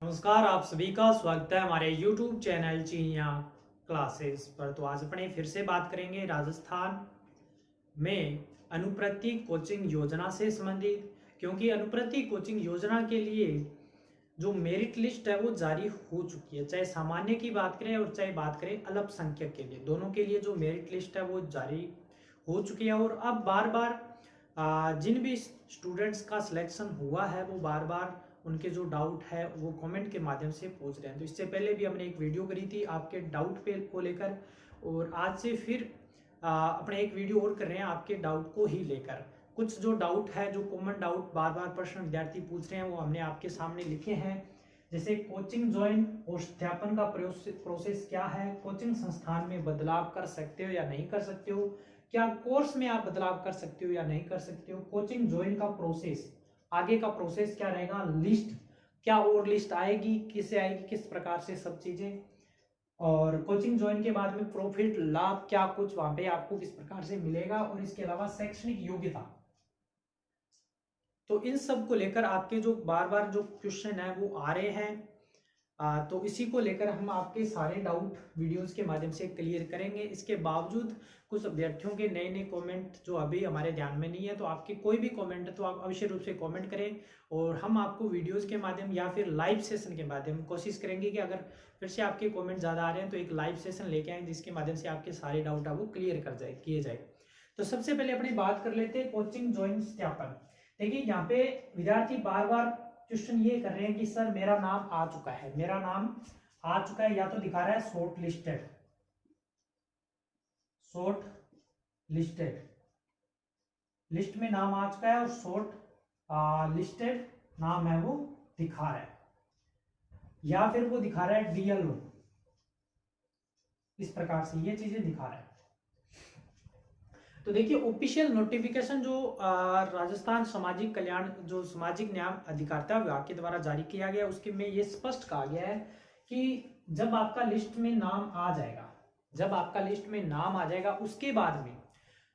नमस्कार, आप सभी का स्वागत है हमारे YouTube चैनल चिनिया क्लासेस पर। तो आज अपने फिर से बात करेंगे राजस्थान में अनुप्रति कोचिंग योजना से संबंधित, क्योंकि अनुप्रति कोचिंग योजना के लिए जो मेरिट लिस्ट है वो जारी हो चुकी है। चाहे सामान्य की बात करें और चाहे बात करें अल्पसंख्यक के लिए, दोनों के लिए जो मेरिट लिस्ट है वो जारी हो चुकी है। और अब बार बार जिन भी स्टूडेंट्स का सिलेक्शन हुआ है वो बार बार उनके जो डाउट है वो कमेंट के माध्यम से पूछ रहे हैं। तो इससे पहले भी हमने एक वीडियो करी थी आपके डाउट पे को लेकर, और आज से फिर अपने एक वीडियो और कर रहे हैं आपके डाउट को ही लेकर। कुछ जो डाउट है, जो कॉमन डाउट बार बार प्रश्न विद्यार्थी पूछ रहे हैं, वो हमने आपके सामने लिखे हैं। जैसे कोचिंग ज्वाइन और सत्यापन का प्रोसेस क्या है, कोचिंग संस्थान में बदलाव कर सकते हो या नहीं कर सकते हो, क्या कोर्स में आप बदलाव कर सकते हो या नहीं कर सकते हो, कोचिंग ज्वाइन का प्रोसेस, आगे का प्रोसेस क्या रहेगा, लिस्ट क्या और लिस्ट आएगी, किससे आएगी, किस प्रकार से, सब चीजें। और कोचिंग ज्वाइन के बाद में प्रॉफिट लाभ क्या कुछ वहां पे आपको किस प्रकार से मिलेगा, और इसके अलावा शैक्षणिक योग्यता। तो इन सब को लेकर आपके जो बार बार जो क्वेश्चन है वो आ रहे हैं। तो इसी को लेकर हम आपके सारे डाउट वीडियोस के माध्यम से क्लियर करेंगे। इसके बावजूद कुछ अभ्यर्थियों के नए नए कमेंट जो अभी हमारे ध्यान में नहीं है, तो आपके कोई भी कमेंट है तो आप अवश्य रूप से कमेंट करें, और हम आपको वीडियोस के माध्यम या फिर लाइव सेशन के माध्यम कोशिश करेंगे कि अगर फिर से आपके कमेंट ज़्यादा आ रहे हैं तो एक लाइव सेशन लेके आए जिसके माध्यम से आपके सारे डाउट है वो क्लियर किए जाए। तो सबसे पहले अपनी बात कर लेते हैं कोचिंग ज्वाइन सत्यापन। देखिए यहाँ पे विद्यार्थी बार बार क्वेश्चन ये कर रहे हैं कि सर मेरा नाम आ चुका है, मेरा नाम आ चुका है, या तो दिखा रहा है शॉर्ट लिस्टेड लिस्ट में नाम आ चुका है, और शॉर्ट लिस्टेड नाम है वो दिखा रहा है, या फिर वो दिखा रहा है DLO, इस प्रकार से ये चीजें दिखा रहा है। तो देखिए ऑफिशियल नोटिफिकेशन जो राजस्थान सामाजिक कल्याण जो सामाजिक न्याय अधिकारिता विभाग के द्वारा जारी किया गया, उसके में ये स्पष्ट कहा गया है कि जब आपका लिस्ट में नाम आ जाएगा, उसके बाद में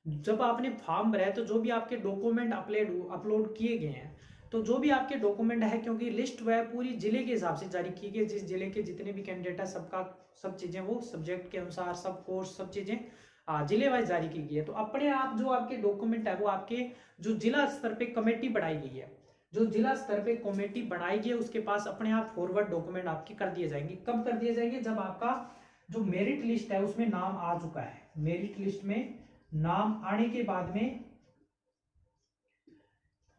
जब आपने फॉर्म भरा है तो जो भी आपके डॉक्यूमेंट अपलोड किए गए हैं, तो जो भी आपके डॉक्यूमेंट है, क्योंकि लिस्ट वह पूरी जिले के हिसाब से जारी की गई, जिस जिले के जितने भी कैंडिडेट है सबका सब चीजें वो सब्जेक्ट के अनुसार, सब कोर्स, सब चीजें जिले वाइज जारी की गई है। तो अपने आप जो आपके डॉक्यूमेंट है वो आपके जो जिला स्तर पे कमेटी बनाई गई है, उसके पास अपने आप फॉरवर्ड डॉक्यूमेंट आपके कर दिए जाएंगे। कब कर दिए जाएंगे? जब आपका जो मेरिट लिस्ट है उसमें नाम आ चुका है। मेरिट लिस्ट में नाम आने के बाद में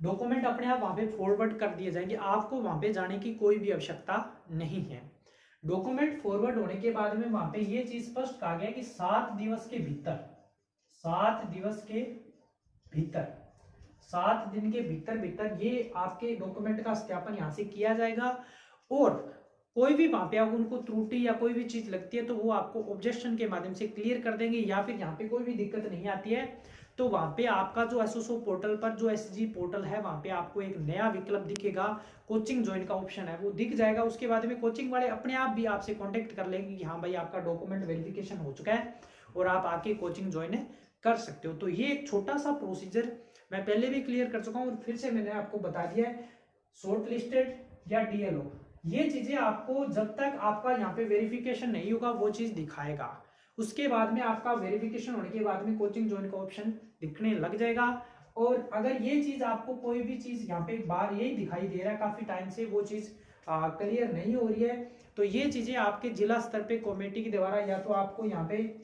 डॉक्यूमेंट अपने आप वहां पे फॉरवर्ड कर दिए जाएंगे, आपको वहां पे जाने की कोई भी आवश्यकता नहीं है। डॉक्यूमेंट फॉरवर्ड होने के बाद में वहां पे ये चीज स्पष्ट कहा गया कि 7 दिवस के भीतर 7 दिन के भीतर ये आपके डॉक्यूमेंट का सत्यापन यहाँ से किया जाएगा, और कोई भी वहां पे अगर उनको त्रुटि या कोई भी चीज लगती है तो वो आपको ऑब्जेक्शन के माध्यम से क्लियर कर देंगे, या फिर यहाँ पे कोई भी दिक्कत नहीं आती है तो वहां पे आपका जो एसओसो पोर्टल पर जो SG पोर्टल है वहां पे आपको एक नया विकल्प दिखेगा, कोचिंग ज्वाइन का ऑप्शन है वो दिख जाएगा। उसके बाद में कोचिंग वाले अपने आप भी आपसे कांटेक्ट कर लेंगे कि हाँ भाई आपका डॉक्यूमेंट वेरिफिकेशन हो चुका है और आप आके कोचिंग ज्वाइन कर सकते हो। तो ये एक छोटा सा प्रोसीजर मैं पहले भी क्लियर कर चुका हूँ और फिर से मैंने आपको बता दिया है। शॉर्ट लिस्टेड या DLO, ये चीजें आपको जब तक आपका यहाँ पे वेरिफिकेशन नहीं होगा वो चीज दिखाएगा। उसके बाद में आपका वेरिफिकेशन होने के बाद में कोचिंग ज्वाइन का ऑप्शन दिखने लग जाएगा। और अगर ये चीज आपको कोई भी चीज यहाँ पे बार यही दिखाई दे रहा है काफी टाइम से वो चीज क्लियर नहीं हो रही है, तो ये चीजें आपके जिला स्तर पे कमेटी के द्वारा या तो आपको यहाँ पे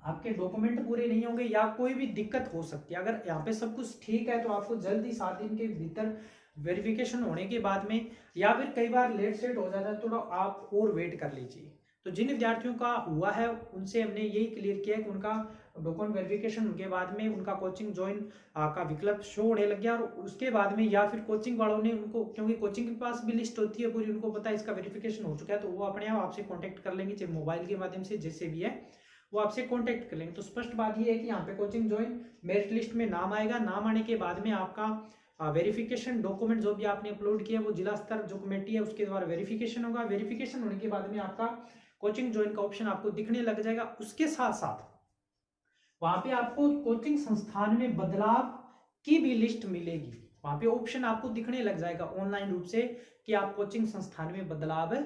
आपके डॉक्यूमेंट पूरे नहीं होंगे या कोई भी दिक्कत हो सकती है। अगर यहाँ पे सब कुछ ठीक है तो आपको जल्दी 7 दिन के भीतर वेरिफिकेशन होने के बाद में, या फिर कई बार लेट सेट हो जाता है तो आप और वेट कर लीजिए। तो जिन विद्यार्थियों का हुआ है उनसे हमने यही क्लियर किया कि उनका डॉक्यूमेंट वेरिफिकेशन के बाद में उनका कोचिंग ज्वाइन का विकल्प शो होने लग गया, और उसके बाद में या फिर कोचिंग वालों ने उनको, क्योंकि कोचिंग के पास भी लिस्ट होती है पूरी, उनको पता है इसका वेरिफिकेशन हो चुका है, तो वो अपने आप आपसे कॉन्टेक्ट कर लेंगे, चाहे मोबाइल के माध्यम से जैसे भी है वो आपसे कांटेक्ट कर लेंगे। तो स्पष्ट बात ये है कि यहाँ पे कोचिंग ज्वाइन मेरिट लिस्ट में नाम आएगा, नाम आने के बाद में आपका वेरिफिकेशन डॉक्यूमेंट जो भी आपने अपलोड किया वो जिला स्तर जो कमेटी है उसके द्वारा वेरिफिकेशन होगा। वेरिफिकेशन होने के बाद में आपका कोचिंग ज्वाइन का ऑप्शन आपको दिखने लग जाएगा। उसके साथ साथ वहां पे आपको कोचिंग संस्थान में बदलाव की भी लिस्ट मिलेगी, वहां पे ऑप्शन आपको दिखने लग जाएगा ऑनलाइन रूप से कि आप कोचिंग संस्थान में बदलाव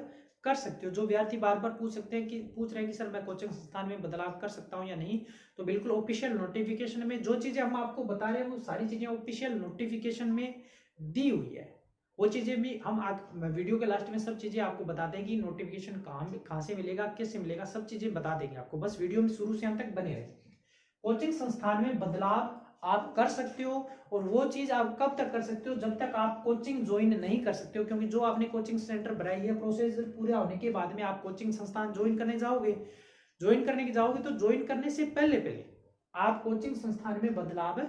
कर सकते हो। जो विद्यार्थी बार बार पूछ रहे हैं कि सर मैं कोचिंग संस्थान में बदलाव कर सकता हूं या नहीं, तो बिल्कुल ऑफिशियल नोटिफिकेशन में जो चीजें हम आपको बता रहे हैं वो सारी चीजें ऑफिशियल नोटिफिकेशन में दी हुई है। वो चीजें भी हम वीडियो के लास्ट में सब चीजें आपको बता देंगे, नोटिफिकेशन कहाँ से मिलेगा, कैसे मिलेगा, सब चीजें बता देंगे आपको। बस वीडियो में शुरू से अंत तक बने रहे। कोचिंग संस्थान में बदलाव आप कर सकते हो, और वो चीज आप कब तक कर सकते हो, जब तक आप कोचिंग ज्वाइन नहीं कर सकते हो। क्योंकि जो आपने कोचिंग सेंटर बनाई है, प्रोसेस पूरा होने के बाद में आप कोचिंग संस्थान ज्वाइन करने जाओगे, तो ज्वाइन करने से पहले आप कोचिंग संस्थान में बदलाव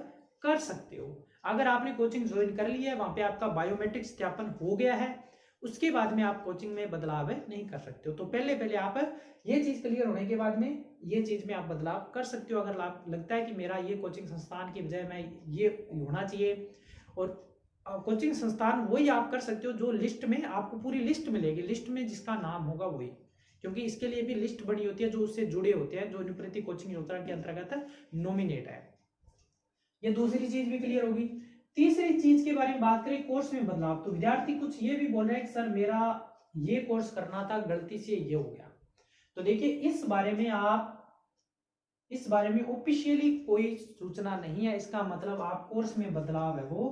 कर सकते हो। अगर आपने कोचिंग ज्वाइन कर लिया है, वहां पे आपका बायोमेट्रिक सत्यापन हो गया है, उसके बाद में आप कोचिंग में बदलाव नहीं कर सकते हो। तो पहले आप ये चीज क्लियर होने के बाद में ये चीज में आप बदलाव कर सकते हो। अगर लगता है कि मेरा ये कोचिंग संस्थान की बजाय मैं ये होना चाहिए, और कोचिंग संस्थान वही आप कर सकते हो जो लिस्ट में आपको पूरी लिस्ट मिलेगी, लिस्ट में जिसका नाम होगा वही, क्योंकि इसके लिए भी लिस्ट बनी होती है जो उससे जुड़े होते हैं, जो यूनिवर्सिटी कोचिंग योजना के अंतर्गत नॉमिनेट है। ये दूसरी चीज भी क्लियर होगी। तीसरी चीज के बारे में बात करें, कोर्स में बदलाव। तो विद्यार्थी कुछ ये भी बोल रहे हैं कि सर मेरा ये कोर्स करना था, गलती से ये हो गया। तो देखिए इस बारे में ऑफिशियली कोई सूचना नहीं है। इसका मतलब आप कोर्स में बदलाव है वो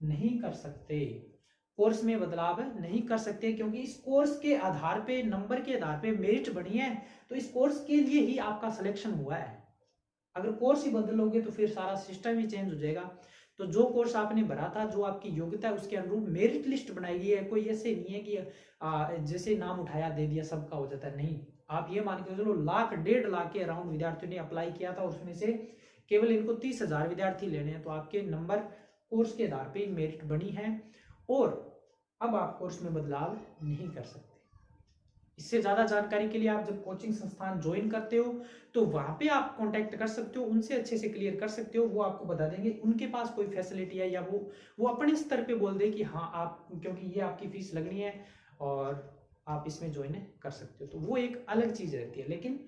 नहीं कर सकते, कोर्स में बदलाव नहीं कर सकते, क्योंकि इस कोर्स के आधार पे, नंबर के आधार पे मेरिट बनी है, तो इस कोर्स के लिए ही आपका सिलेक्शन हुआ है। अगर कोर्स ही बदलोगे तो फिर सारा सिस्टम ही चेंज हो जाएगा। तो जो कोर्स आपने भरा था, जो आपकी योग्यता है, उसके अनुरूप मेरिट लिस्ट बनाई गई है। कोई ऐसे नहीं है कि जैसे नाम उठाया दे दिया सबका हो जाता है, नहीं। आप ये मान के चलो 1 लाख 1.5 लाख के अराउंड विद्यार्थियों ने अप्लाई किया था, उसमें से केवल इनको 30,000 विद्यार्थी लेने हैं। तो आपके नंबर कोर्स के आधार पर मेरिट बनी है, और अब आप कोर्स में बदलाव नहीं कर सकते। इससे ज्यादा जानकारी के लिए आप जब कोचिंग संस्थान ज्वाइन करते हो तो वहां पे आप कांटेक्ट कर सकते हो, उनसे अच्छे से क्लियर कर सकते हो। वो आपको बता देंगे उनके पास कोई फैसिलिटी है, या वो अपने स्तर पे बोल दे कि हाँ आप, क्योंकि ये आपकी फीस लगनी है और आप इसमें ज्वाइन कर सकते हो। तो वो एक अलग चीज रहती है। लेकिन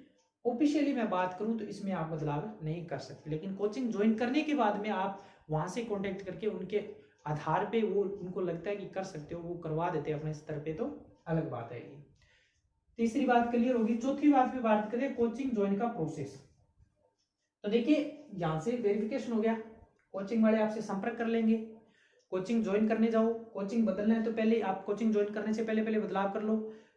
ऑफिशियली मैं बात करूं तो इसमें आप बदलाव नहीं कर सकते। लेकिन कोचिंग ज्वाइन करने के बाद में आप वहां से कॉन्टेक्ट करके उनके आधार पे, वो उनको लगता है कि कर सकते हो, वो करवा देते हैं अपने स्तर पे, तो अलग बात है ये। तीसरी बात क्लियर होगी। चौथी बात पे बात करें, कोचिंग ज्वाइन का प्रोसेस। तो देखिए यहां से वेरिफिकेशन हो गया, कोचिंग वाले आपसे संपर्क कर लेंगे, कोचिंग ज्वाइन करने जाओ। कोचिंग बदलना है तो पहले आप कोचिंग ज्वाइन करने से पहले बदलाव कर लो।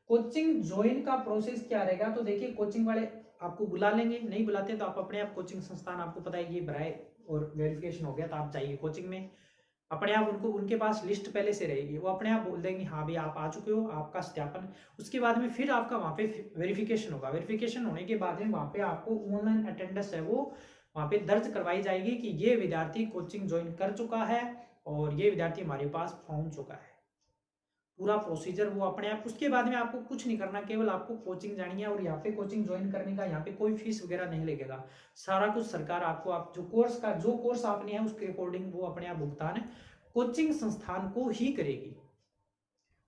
कोचिंग ज्वाइन का प्रोसेस क्या रहेगा, तो देखिए कोचिंग वाले आपको बुला लेंगे, नहीं बुलाते तो आप अपने आप कोचिंग संस्थान, आपको पता है ये भराए और वेरिफिकेशन हो गया तो आप जाइए कोचिंग में। अपने आप उनके पास लिस्ट पहले से रहेगी, वो अपने आप बोल देंगे हाँ भाई आप आ चुके हो, आपका सत्यापन। उसके बाद में फिर आपका वहां पे वेरिफिकेशन होगा। वेरिफिकेशन होने के बाद में वहां पे आपको ऑनलाइन अटेंडेंस है वो वहां पे दर्ज करवाई जाएगी कि ये विद्यार्थी कोचिंग ज्वाइन कर चुका है और ये विद्यार्थी हमारे पास पहुंच चुका है। पूरा प्रोसीजर वो अपने आप। उसके बाद में आपको कुछ नहीं करना, केवल आपको कोचिंग जानी है, और यहाँ पे कोचिंग ज्वाइन करने का यहाँ पे कोई फीस वगैरह नहीं लगेगा। सारा कुछ सरकार आपको, आप जो कोर्स आपने है उसके अकॉर्डिंग वो अपने आप भुगतान कोचिंग संस्थान को ही करेगी।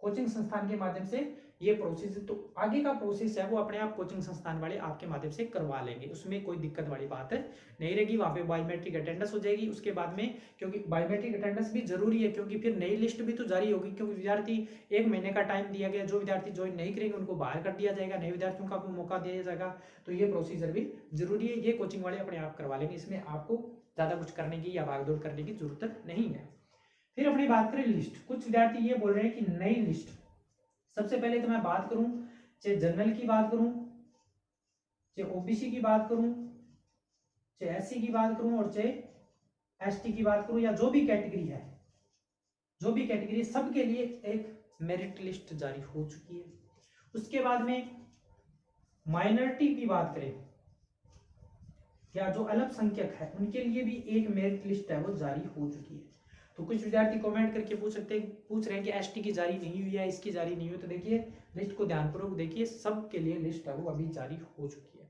कोचिंग संस्थान के माध्यम से ये प्रोसेस, तो आगे का प्रोसेस है वो अपने आप कोचिंग संस्थान वाले आपके माध्यम से करवा लेंगे, उसमें कोई दिक्कत वाली बात नहीं रहेगी। वहां पे बायोमेट्रिक अटेंडेंस हो जाएगी। उसके बाद में, क्योंकि बायोमेट्रिक अटेंडेंस भी जरूरी है, क्योंकि फिर नई लिस्ट भी तो जारी होगी, क्योंकि विद्यार्थी 1 महीने का टाइम दिया गया, जो विद्यार्थी ज्वाइन नहीं करेंगे उनको बाहर कर दिया जाएगा, नए विद्यार्थियों का भी मौका दिया जाएगा। तो ये प्रोसीजर भी जरूरी है, ये कोचिंग वाले अपने आप करवा लेंगे, इसमें आपको ज्यादा कुछ करने की या भागदौड़ करने की जरूरत नहीं है। फिर अपनी बात करें लिस्ट। कुछ विद्यार्थी ये बोल रहे हैं कि नई लिस्ट। सबसे पहले तो मैं बात करूं, चाहे जनरल की बात करूं, चाहे ओबीसी की बात करूं, चाहे एससी की बात करूं, और चाहे एसटी की बात करूं, या जो भी कैटेगरी है, सबके लिए एक मेरिट लिस्ट जारी हो चुकी है। उसके बाद में माइनॉरिटी की बात करें, या जो अल्पसंख्यक है उनके लिए भी एक मेरिट लिस्ट है वो जारी हो चुकी है। तो कुछ विद्यार्थी कमेंट करके पूछ रहे हैं कि एसटी की जारी नहीं हुई है, इसकी जारी नहीं हुई। तो देखिए लिस्ट को ध्यानपूर्वक देखिए, सबके लिए लिस्ट है वो अभी जारी हो चुकी है।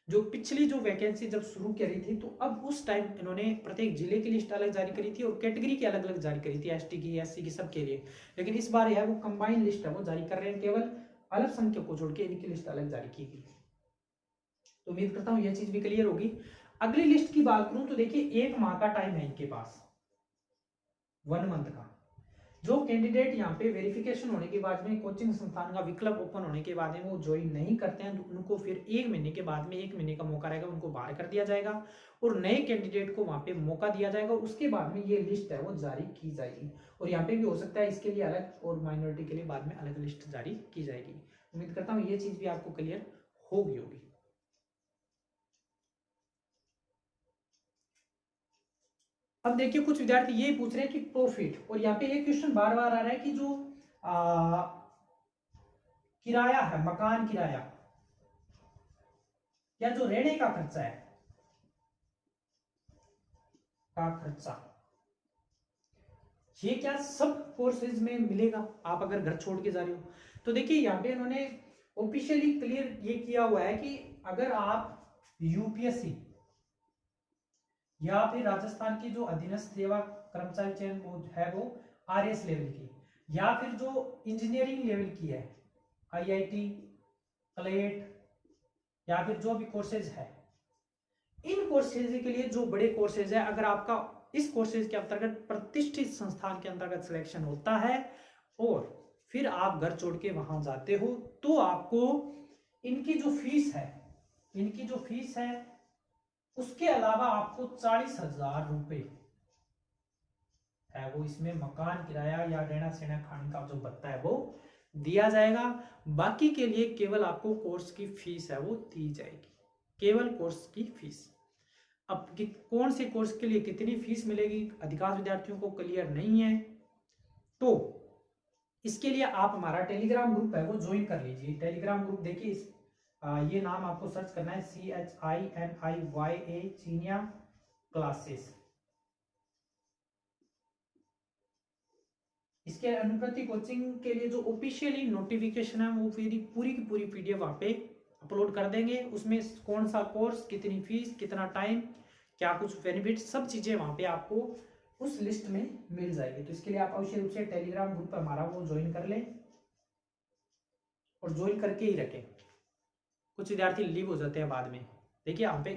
जो पिछली जो वैकेंसी जब शुरू करी थी, तो अब उस टाइम इन्होंने प्रत्येक जिले की लिस्ट अलग जारी करी थी और कैटेगरी की अलग अलग जारी करी थी, एसटी की, एससी की, सबके लिए। लेकिन इस बार यह वो कंबाइंड लिस्ट है वो जारी कर रहे हैं, केवल अल्पसंख्यक को छोड़ के इनकी लिस्ट अलग जारी की गई। तो उम्मीद करता हूं यह चीज भी क्लियर होगी। अगली लिस्ट की बात करूं तो देखिए 1 माह का टाइम है इनके पास, 1 मंथ का। जो कैंडिडेट यहाँ पे वेरिफिकेशन होने के बाद में कोचिंग संस्थान का विकल्प ओपन होने के बाद में वो ज्वाइन नहीं करते हैं, तो उनको फिर 1 महीने के बाद में 1 महीने का मौका रहेगा, उनको बाहर कर दिया जाएगा और नए कैंडिडेट को वहां पे मौका दिया जाएगा। उसके बाद में ये लिस्ट है वो जारी की जाएगी और यहाँ पे भी हो सकता है इसके लिए अलग और माइनॉरिटी के लिए बाद में अलग लिस्ट जारी की जाएगी। उम्मीद करता हूँ ये चीज भी आपको क्लियर होगी। अब देखिए कुछ विद्यार्थी ये पूछ रहे हैं कि प्रॉफिट, और यहाँ पे ये क्वेश्चन बार बार आ रहा है कि जो किराया है, मकान किराया या जो रहने का खर्चा है का खर्चा, ये क्या सब कोर्सेज में मिलेगा आप अगर घर छोड़ के जा रहे हो? तो देखिए यहाँ पे इन्होंने ऑफिशियली क्लियर ये किया हुआ है कि अगर आप यूपीएससी या फिर राजस्थान की जो अधीनस्थ सेवा कर्मचारी चयन बोर्ड है वो आरएस लेवल की, या फिर जो इंजीनियरिंग लेवल की है आईआईटी, क्लेट, या फिर जो भी कोर्सेज है, इन कोर्सेज के लिए जो बड़े कोर्सेज है, अगर आपका इस कोर्सेज के अंतर्गत प्रतिष्ठित संस्थान के अंतर्गत सिलेक्शन होता है और फिर आप घर छोड़ के वहां जाते हो, तो आपको इनकी जो फीस है उसके अलावा आपको 40,000 रुपए है वो इसमें मकान किराया या रहना सहना खाने का जो भत्ता है वो दिया जाएगा। बाकी के लिए केवल आपको कोर्स की फीस है वो दी जाएगी, केवल कोर्स की फीस। अब कौन से कोर्स के लिए कितनी फीस मिलेगी अधिकांश विद्यार्थियों को क्लियर नहीं है, तो इसके लिए आप हमारा टेलीग्राम ग्रुप है वो ज्वाइन कर लीजिए। टेलीग्राम ग्रुप देखिए ये नाम आपको सर्च करना है CHINIYA चीनिया क्लासेस। इसके अनुप्रति कोचिंग के लिए जो ऑफिशियली नोटिफिकेशन है वो पूरी की पूरी PDF वहां पे अपलोड कर देंगे। उसमें कौन सा कोर्स, कितनी फीस, कितना टाइम, क्या कुछ बेनिफिट, सब चीजें वहां पे आपको उस लिस्ट में मिल जाएगी। तो इसके लिए आप अवश्य रूप से टेलीग्राम ग्रुप हमारा वो ज्वाइन कर लें और ज्वाइन करके ही रखें। कुछ विद्यार्थी लीव हो जाते हैं बाद में। देखिए यहाँ पे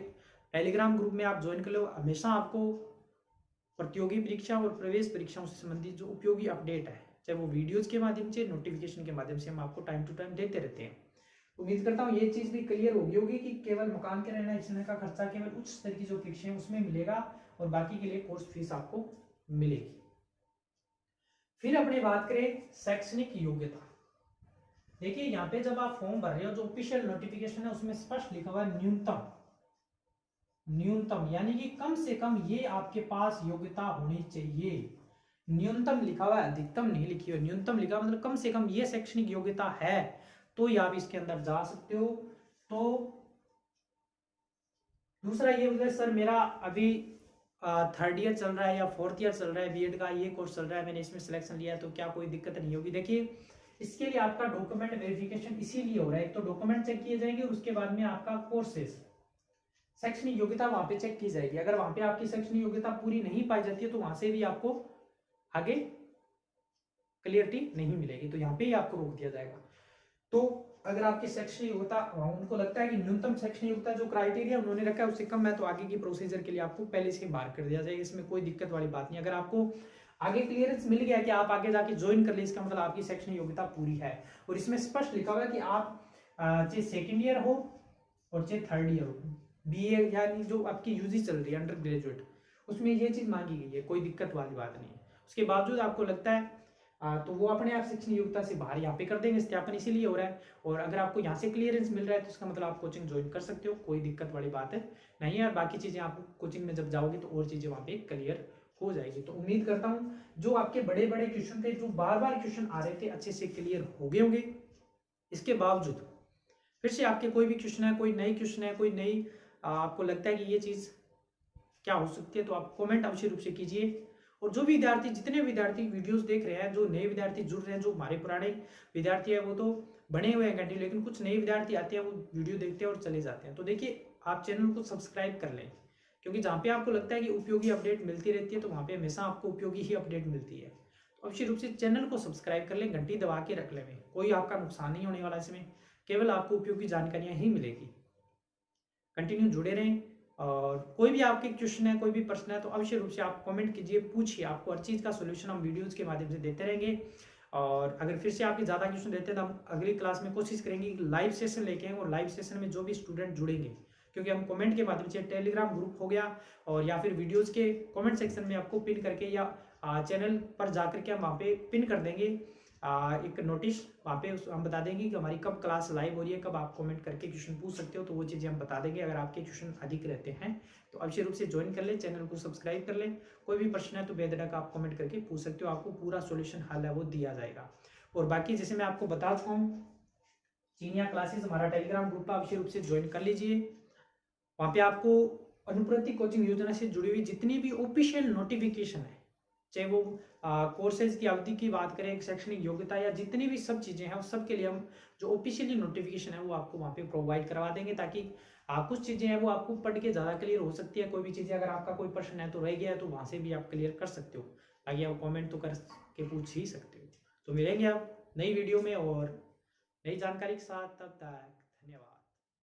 टेलीग्राम ग्रुप में आप ज्वाइन कर लो, हमेशा आपको प्रतियोगी परीक्षा और प्रवेश परीक्षाओं से संबंधित जो उपयोगी अपडेट है, चाहे वो वीडियोज के माध्यम से, नोटिफिकेशन के माध्यम से, हम आपको टाइम टू टाइम देते रहते हैं। उम्मीद करता हूँ ये चीज भी क्लियर होगी कि केवल मकान के रहना इसने का खर्चा केवल उच्च स्तर की जो परीक्षाएं उसमें मिलेगा और बाकी के लिए कोर्स फीस आपको मिलेगी। फिर अपनी बात करें शैक्षणिक योग्यता। देखिए यहाँ पे जब आप फॉर्म भर रहे हो, जो ऑफिशियल नोटिफिकेशन है उसमें स्पष्ट लिखा हुआ है न्यूनतम, यानी कि कम से कम ये आपके पास योग्यता होनी चाहिए। न्यूनतम लिखा हुआ है, अधिकतम नहीं लिखी हुई, न्यूनतम लिखा हुआ मतलब कम से कम ये शैक्षणिक योग्यता है तो ये आप इसके अंदर जा सकते हो। तो दूसरा ये बोले सर मेरा अभी 3rd ईयर चल रहा है या 4th ईयर चल रहा है बीएड का, ये कोर्स चल रहा है, मैंने इसमें सिलेक्शन लिया है तो क्या कोई दिक्कत नहीं होगी? देखिए इसके लिए आपका डॉक्यूमेंट वेरिफिकेशन इसीलिए हो रहा है, एक तो डॉक्यूमेंट चेक किए जाएंगे और उसके बाद में आपका कोर्सेज शैक्षणिक योग्यता वहां पे चेक की जाएगी। अगर वहां पे आपकी शैक्षणिक योग्यता पूरी नहीं पाई जाती है तो वहां से भी आपको आगे क्लियरिटी नहीं मिलेगी, तो यहाँ पे ही आपको रोक दिया जाएगा। तो अगर आपकी शैक्षणिक योग्यता उनको लगता है कि न्यूनतम शैक्षणिक योग्यता जो क्राइटेरिया उन्होंने रखा है उससे कम है, तो आगे की प्रोसीजर के लिए आपको पहले से बाहर कर दिया जाएगा। इसमें कोई दिक्कत वाली बात नहीं। अगर आपको आगे क्लियरेंस मिल गया कि आप आगे जाके ज्वाइन कर ले, इसका मतलब आपकी शैक्षणिक योग्यता पूरी है। और इसमें स्पष्ट लिखा हुआ है कि आप चाहे 2nd ईयर हो और चाहे 3rd ईयर हो, BA यानी जो आपकी यूजी चल रही है अंडर ग्रेजुएट, उसमें ये चीज मांगी गई है, कोई दिक्कत वाली बात नहीं है। उसके बावजूद आपको लगता है तो वो अपने आप शैक्षणिक योग्यता से बाहर यहाँ पे कर देंगे, सत्यापन इसीलिए हो रहा है। और अगर आपको यहाँ से क्लियरेंस मिल रहा है तो इसका मतलब आप कोचिंग ज्वाइन कर सकते हो, कोई दिक्कत वाली बात है नहीं है। बाकी चीजें आप कोचिंग में जब जाओगे तो और चीजें वहाँ पे क्लियर हो जाएगी। तो उम्मीद करता हूँ जो आपके बड़े बड़े क्वेश्चन थे, जो बार बार क्वेश्चन आ रहे थे, अच्छे से क्लियर हो गए होंगे। इसके बावजूद फिर से आपके कोई भी क्वेश्चन है, कोई नई क्वेश्चन है, कोई नई आपको लगता है कि ये चीज क्या हो सकती है, तो आप कमेंट अवश्य रूप से कीजिए। और जो विद्यार्थी, जितने विद्यार्थी वीडियोस देख रहे हैं, जो नए विद्यार्थी जुड़ रहे हैं, जो हमारे पुराने विद्यार्थी है वो तो बने हुए हैं कंटिन्यू, लेकिन कुछ नए विद्यार्थी आते हैं वो वीडियो देखते हैं और चले जाते हैं। तो देखिए आप चैनल को सब्सक्राइब कर लें, क्योंकि जहाँ पे आपको लगता है कि उपयोगी अपडेट मिलती रहती है तो वहाँ पे हमेशा आपको उपयोगी ही अपडेट मिलती है। तो अवश्य रूप से चैनल को सब्सक्राइब कर लें, घंटी दबा के रख लें, कोई आपका नुकसान नहीं होने वाला इसमें, केवल आपको उपयोगी जानकारियाँ ही मिलेगी। कंटिन्यू जुड़े रहें, और कोई भी आपके क्वेश्चन है, कोई भी प्रश्न है, तो अवश्य रूप से आप कमेंट कीजिए, पूछिए, आपको हर चीज़ का सोल्यूशन हम वीडियोज़ के माध्यम से देते रहेंगे। और अगर फिर से आपके ज़्यादा क्वेश्चन रहते हैं तो हम अगली क्लास में कोशिश करेंगे कि लाइव सेशन लेके आएँ, और लाइव सेशन में जो भी स्टूडेंट जुड़ेंगे, क्योंकि हम कमेंट के माध्यम से टेलीग्राम ग्रुप हो गया और या फिर वीडियोज़ के कमेंट सेक्शन में आपको पिन करके या चैनल पर जा करके हम वहाँ पे पिन कर देंगे एक नोटिस, वहाँ पे हम बता देंगे कि हमारी कब क्लास लाइव हो रही है, कब आप कमेंट करके क्वेश्चन पूछ सकते हो, तो वो चीज़ें हम बता देंगे। अगर आपके क्वेश्चन अधिक रहते हैं तो अवश्य रूप से ज्वाइन कर ले, चैनल को सब्सक्राइब कर ले। कोई भी प्रश्न है तो बेधड़क आप कमेंट करके पूछ सकते हो, आपको पूरा सोल्यूशन हल है वो दिया जाएगा। और बाकी जैसे मैं आपको बता चुका हूँ, चीनिया क्लासेस हमारा टेलीग्राम ग्रुप है, अवश्य रूप से ज्वाइन कर लीजिए। वहाँ पे आपको अनुप्रति कोचिंग योजना से जुड़ी हुई जितनी भी ऑफिशियल नोटिफिकेशन है, चाहे वो कोर्सेज की अवधि की बात करें, शैक्षणिक योग्यता या जितनी भी सब चीज़ें हैं, उस सब के लिए हम जो ऑफिशियली नोटिफिकेशन है वो आपको वहाँ पे प्रोवाइड करवा देंगे, ताकि कुछ चीज़ें हैं वो आपको पढ़ के ज़्यादा क्लियर हो सकती है। कोई भी चीज़ें अगर आपका कोई प्रश्न है तो रह गया है तो वहाँ से भी आप क्लियर कर सकते हो, ताकि आप कॉमेंट तो कर के पूछ ही सकते हो। तो मिलेंगे आप नई वीडियो में और नई जानकारी के साथ, तब तक धन्यवाद।